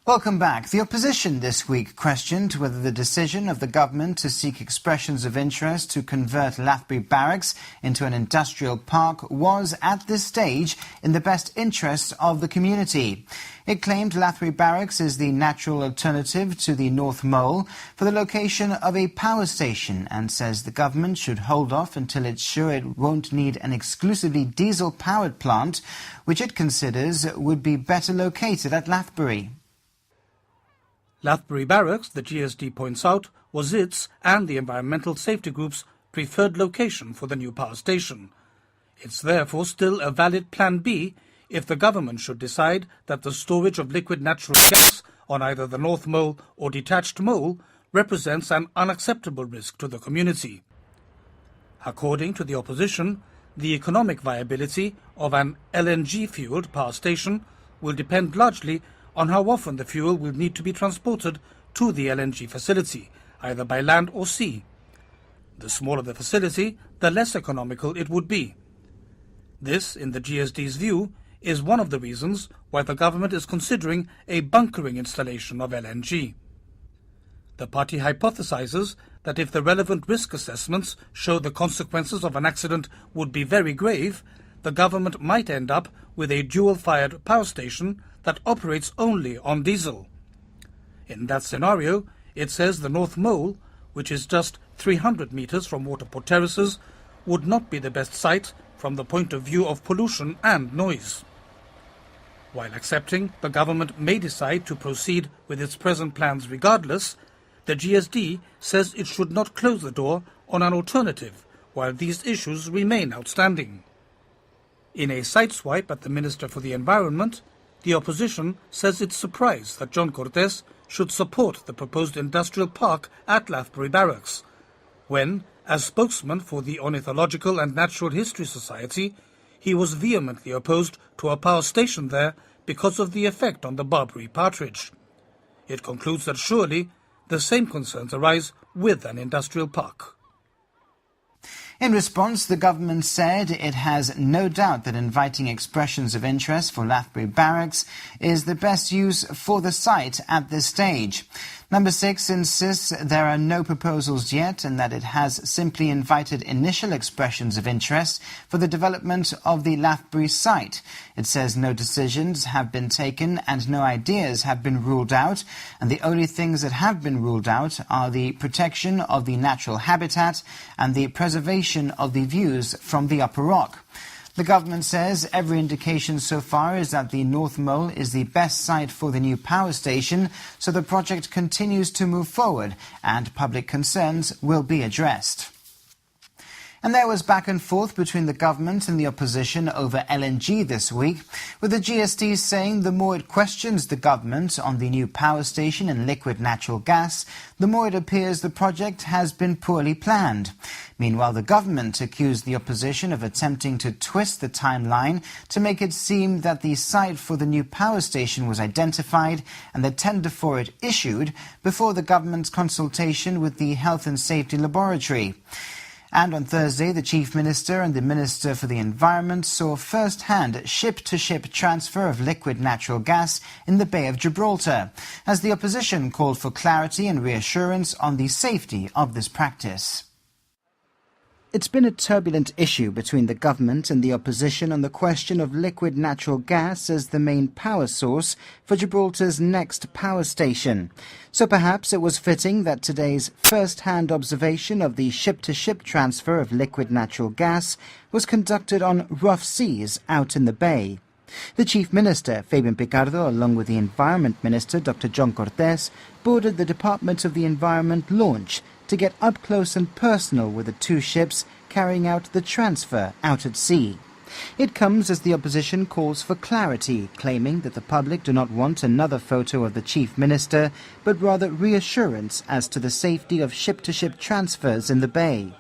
Welcome back. The opposition this week questioned whether the decision of the government to seek expressions of interest to convert Lathbury Barracks into an industrial park was, at this stage, in the best interests of the community. It claimed Lathbury Barracks is the natural alternative to the North Mole for the location of a power station and says the government should hold off until it's sure it won't need an exclusively diesel-powered plant, which it considers would be better located at Lathbury. Lathbury Barracks, the GSD points out, was its and the environmental safety group's preferred location for the new power station. It's therefore still a valid Plan B if the government should decide that the storage of liquid natural gas on either the North Mole or detached mole represents an unacceptable risk to the community. According to the opposition, the economic viability of an LNG-fueled power station will depend largely on how often the fuel will need to be transported to the LNG facility, either by land or sea. The smaller the facility, the less economical it would be. This, in the GSD's view, is one of the reasons why the government is considering a bunkering installation of LNG. The party hypothesizes that if the relevant risk assessments show the consequences of an accident would be very grave, the government might end up with a dual-fired power station that operates only on diesel. In that scenario, it says the North Mole, which is just 300 meters from Waterport Terraces, would not be the best site from the point of view of pollution and noise. While accepting the government may decide to proceed with its present plans regardless, the GSD says it should not close the door on an alternative while these issues remain outstanding. In a sideswipe at the Minister for the Environment, the opposition says it's surprised that John Cortes should support the proposed industrial park at Lathbury Barracks, when, as spokesman for the Ornithological and Natural History Society, he was vehemently opposed to a power station there because of the effect on the Barbary partridge. It concludes that surely the same concerns arise with an industrial park. In response, the government said it has no doubt that inviting expressions of interest for Lathbury Barracks is the best use for the site at this stage. Number 6 insists there are no proposals yet and that it has simply invited initial expressions of interest for the development of the Lathbury site. It says no decisions have been taken and no ideas have been ruled out, and the only things that have been ruled out are the protection of the natural habitat and the preservation of the views from the Upper Rock. The government says every indication so far is that the North Mole is the best site for the new power station, so the project continues to move forward and public concerns will be addressed. And there was back and forth between the government and the opposition over LNG this week, with the GSD saying the more it questions the government on the new power station and liquid natural gas, the more it appears the project has been poorly planned. Meanwhile, the government accused the opposition of attempting to twist the timeline to make it seem that the site for the new power station was identified and the tender for it issued before the government's consultation with the Health and Safety Laboratory. And on Thursday, the Chief Minister and the Minister for the Environment saw first-hand ship-to-ship transfer of liquid natural gas in the Bay of Gibraltar, as the opposition called for clarity and reassurance on the safety of this practice. It's been a turbulent issue between the government and the opposition on the question of liquid natural gas as the main power source for Gibraltar's next power station. So perhaps it was fitting that today's first-hand observation of the ship-to-ship transfer of liquid natural gas was conducted on rough seas out in the bay. The Chief Minister, Fabian Picardo, along with the Environment Minister, Dr. John Cortes, boarded the Department of the Environment launch to get up close and personal with the two ships carrying out the transfer out at sea. It comes as the opposition calls for clarity, claiming that the public do not want another photo of the Chief Minister, but rather reassurance as to the safety of ship-to-ship transfers in the bay.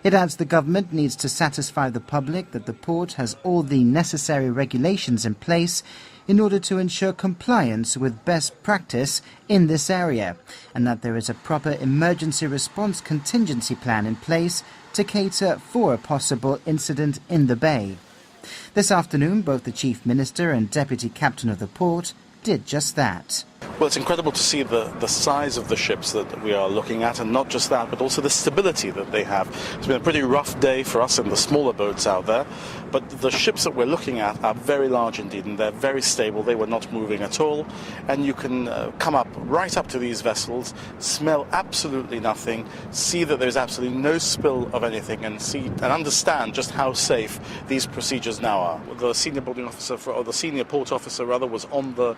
It adds the government needs to satisfy the public that the port has all the necessary regulations in place in order to ensure compliance with best practice in this area, and that there is a proper emergency response contingency plan in place to cater for a possible incident in the bay. This afternoon, both the Chief Minister and Deputy Captain of the port did just that. Well, it's incredible to see the size of the ships that we are looking at, and not just that, but also the stability that they have. It's been a pretty rough day for us in the smaller boats out there, but the ships that we're looking at are very large indeed, and they're very stable. They were not moving at all, and you can come up right up to these vessels, smell absolutely nothing, see that there's absolutely no spill of anything, and see and understand just how safe these procedures now are. The senior boarding officer, or the senior port officer rather, was on the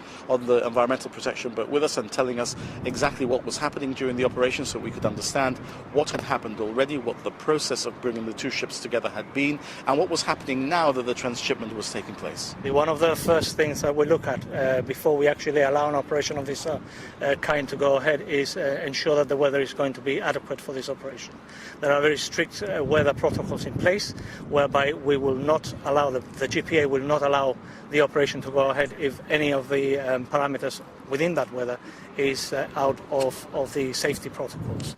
environmental protection but with us and telling us exactly what was happening during the operation, so we could understand what had happened already, what the process of bringing the two ships together had been, and what was happening now that the transshipment was taking place. One of the first things that we look at before we actually allow an operation of this kind to go ahead is ensure that the weather is going to be adequate for this operation. There are very strict weather protocols in place whereby we will not allow, the GPA will not allow the operation to go ahead if any of the parameters within that weather is out of the safety protocols.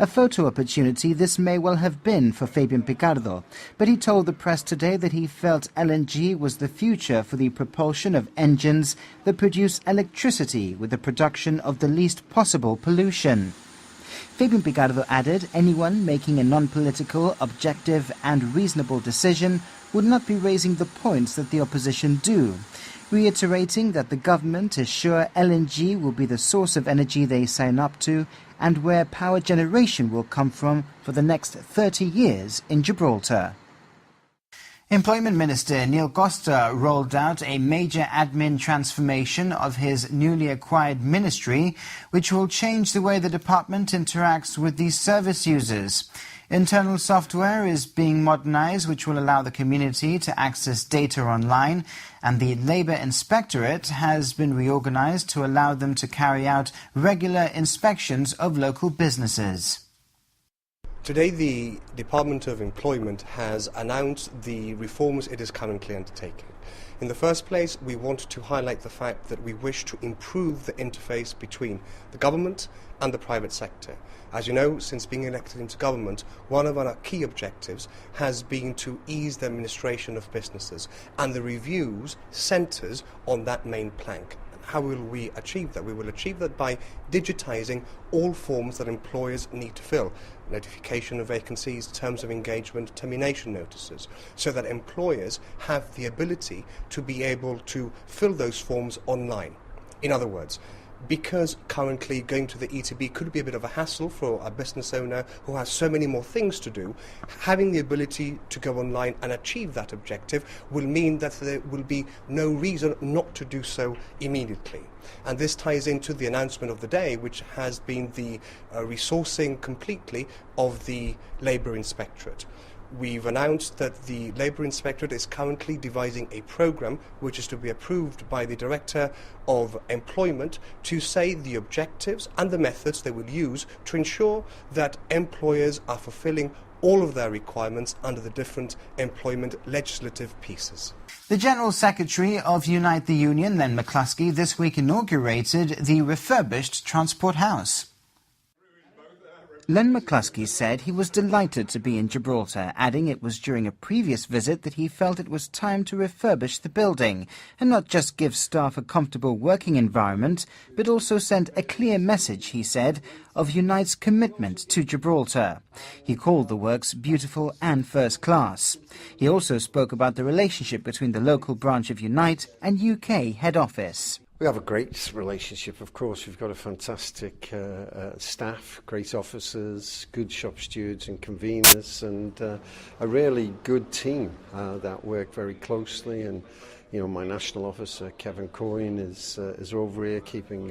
A photo opportunity this may well have been for Fabian Picardo, but he told the press today that he felt LNG was the future for the propulsion of engines that produce electricity with the production of the least possible pollution. Fabian Picardo added anyone making a non-political, objective and reasonable decision would not be raising the points that the opposition do, reiterating that the government is sure LNG will be the source of energy they sign up to and where power generation will come from for the next 30 years in Gibraltar. Employment Minister Neil Costa rolled out a major admin transformation of his newly acquired ministry, which will change the way the department interacts with these service users. Internal software is being modernized, which will allow the community to access data online, and the Labour Inspectorate has been reorganized to allow them to carry out regular inspections of local businesses. Today, the Department of Employment has announced the reforms it is currently undertaking. In the first place, we want to highlight the fact that we wish to improve the interface between the government and the private sector. As you know, since being elected into government, one of our key objectives has been to ease the administration of businesses, and the reviews centres on that main plank. How will we achieve that? We will achieve that by digitising all forms that employers need to fill. Notification of vacancies, terms of engagement, termination notices, so that employers have the ability to be able to fill those forms online. In other words, because currently going to the ETB could be a bit of a hassle for a business owner who has so many more things to do, having the ability to go online and achieve that objective will mean that there will be no reason not to do so immediately. And this ties into the announcement of the day, which has been the resourcing completely of the Labour Inspectorate. We've announced that the Labour Inspectorate is currently devising a programme which is to be approved by the Director of Employment to say the objectives and the methods they will use to ensure that employers are fulfilling all of their requirements under the different employment legislative pieces. The General Secretary of Unite the Union, Len McCluskey, this week inaugurated the refurbished Transport House. Len McCluskey said he was delighted to be in Gibraltar, adding it was during a previous visit that he felt it was time to refurbish the building and not just give staff a comfortable working environment, but also send a clear message, he said, of Unite's commitment to Gibraltar. He called the works beautiful and first class. He also spoke about the relationship between the local branch of Unite and UK head office. We have a great relationship, of course. We've got a fantastic staff, great officers, good shop stewards and conveners, and a really good team that work very closely. And you know, my national officer, Kevin Coyne, is over here keeping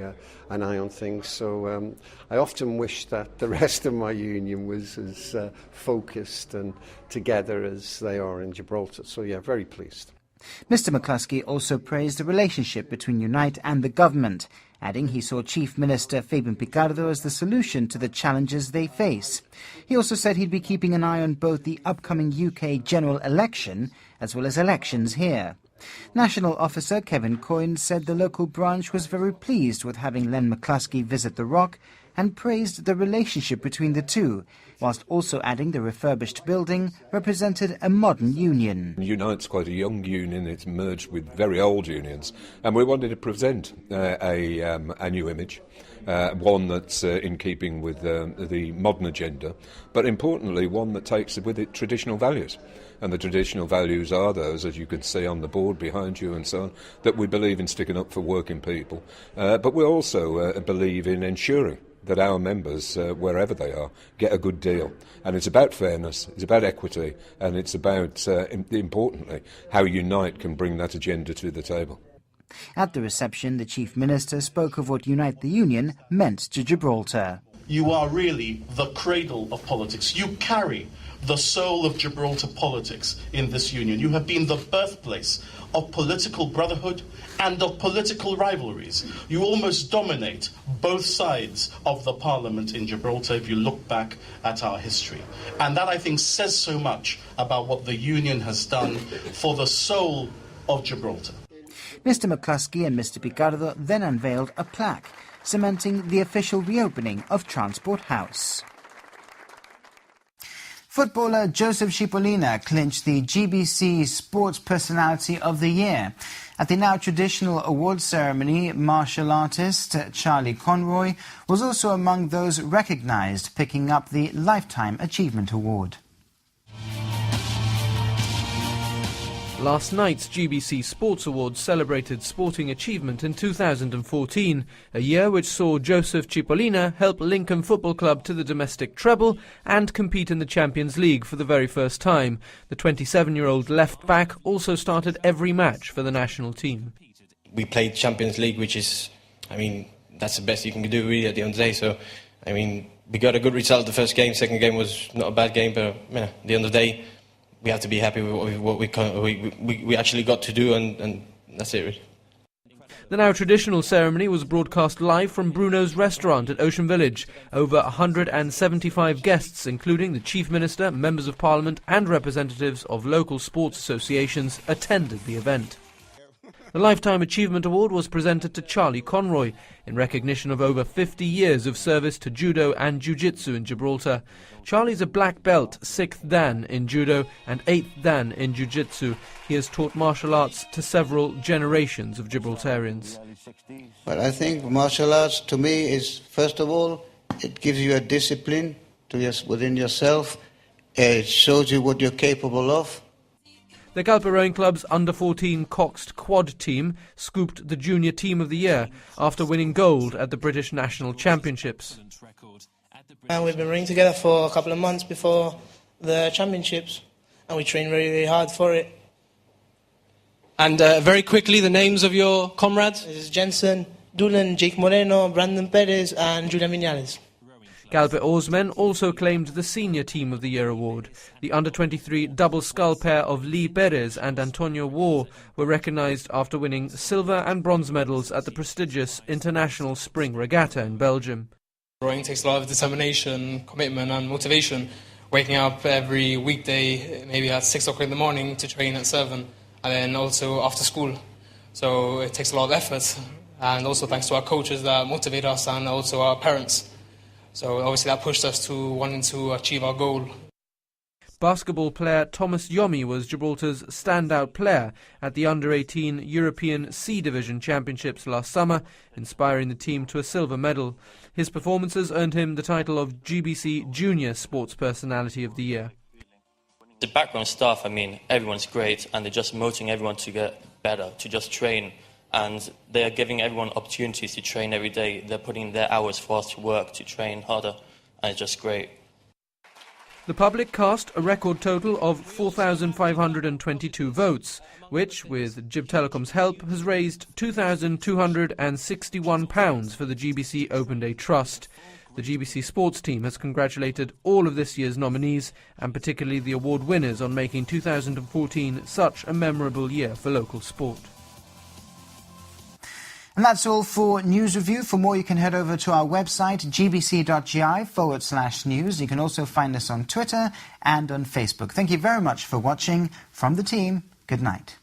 an eye on things. So I often wish that the rest of my union was as focused and together as they are in Gibraltar. So yeah, very pleased. Mr McCluskey also praised the relationship between Unite and the government, adding he saw Chief Minister Fabian Picardo as the solution to the challenges they face. He also said he'd be keeping an eye on both the upcoming UK general election as well as elections here. National Officer Kevin Coyne said the local branch was very pleased with having Len McCluskey visit the Rock and praised the relationship between the two, whilst also adding the refurbished building represented a modern union. Unite's quite a young union. It's merged with very old unions, and we wanted to present a new image, one that's in keeping with the modern agenda, but importantly one that takes with it traditional values. And the traditional values are those, as you can see on the board behind you and so on, that we believe in sticking up for working people, but we also believe in ensuring that our members, wherever they are, get a good deal. And it's about fairness, it's about equity, and it's about, importantly, how Unite can bring that agenda to the table. At the reception, the Chief Minister spoke of what Unite the Union meant to Gibraltar. You are really the cradle of politics. You carry the soul of Gibraltar politics in this union. You have been the birthplace of political brotherhood and of political rivalries. You almost dominate both sides of the parliament in Gibraltar if you look back at our history. And that, I think, says so much about what the union has done for the soul of Gibraltar. Mr McCluskey and Mr Picardo then unveiled a plaque cementing the official reopening of Transport House. Footballer Joseph Cipollina clinched the GBC Sports Personality of the Year. At the now traditional awards ceremony, martial artist Charlie Conroy was also among those recognised, picking up the Lifetime Achievement Award. Last night's GBC Sports Awards celebrated sporting achievement in 2014, a year which saw Joseph Cipollina help Lincoln Football Club to the domestic treble and compete in the Champions League for the very first time. The 27-year-old left-back also started every match for the national team. We played Champions League, which is, that's the best you can do really at the end of the day. So, we got a good result the first game. Second game was not a bad game, but at the end of the day, we have to be happy with what we actually got to do, and that's it really. The now traditional ceremony was broadcast live from Bruno's restaurant at Ocean Village. Over 175 guests, including the Chief Minister, Members of Parliament and representatives of local sports associations, attended the event. The Lifetime Achievement Award was presented to Charlie Conroy in recognition of over 50 years of service to judo and jiu-jitsu in Gibraltar. Charlie's a black belt, 6th Dan in judo and 8th Dan in jiu-jitsu. He has taught martial arts to several generations of Gibraltarians. Well, I think martial arts to me is, first of all, it gives you a discipline within yourself. It shows you what you're capable of. The CALPE Rowing Club's under-14 COXED quad team scooped the Junior Team of the Year after winning gold at the British National Championships. We've been rowing together for a couple of months before the championships, and we trained very, very hard for it. And very quickly, the names of your comrades? This is Jensen, Dulan, Jake Moreno, Brandon Perez and Julian Viñales. CALPE oarsmen also claimed the Senior Team of the Year award. The under-23 double scull pair of Lee Perez and Antonio War were recognised after winning silver and bronze medals at the prestigious International Spring Regatta in Belgium. Rowing takes a lot of determination, commitment and motivation. Waking up every weekday, maybe at 6 o'clock in the morning to train at 7, and then also after school. So it takes a lot of effort, and also thanks to our coaches that motivate us and also our parents. So obviously that pushed us to wanting to achieve our goal. Basketball player Thomas Yome was Gibraltar's standout player at the Under-18 European C Division Championships last summer, inspiring the team to a silver medal. His performances earned him the title of GBC Junior Sports Personality of the Year. The background staff, everyone's great, and they're just motivating everyone to get better, to just train. And they are giving everyone opportunities to train every day. They're putting their hours for us to work, to train harder, and it's just great. The public cast a record total of 4,522 votes, which, with Gib Telecom's help, has raised £2,261 for the GBC Open Day Trust. The GBC sports team has congratulated all of this year's nominees, and particularly the award winners, on making 2014 such a memorable year for local sport. And that's all for News Review. For more, you can head over to our website, gbc.gi/news. You can also find us on Twitter and on Facebook. Thank you very much for watching. From the team, good night.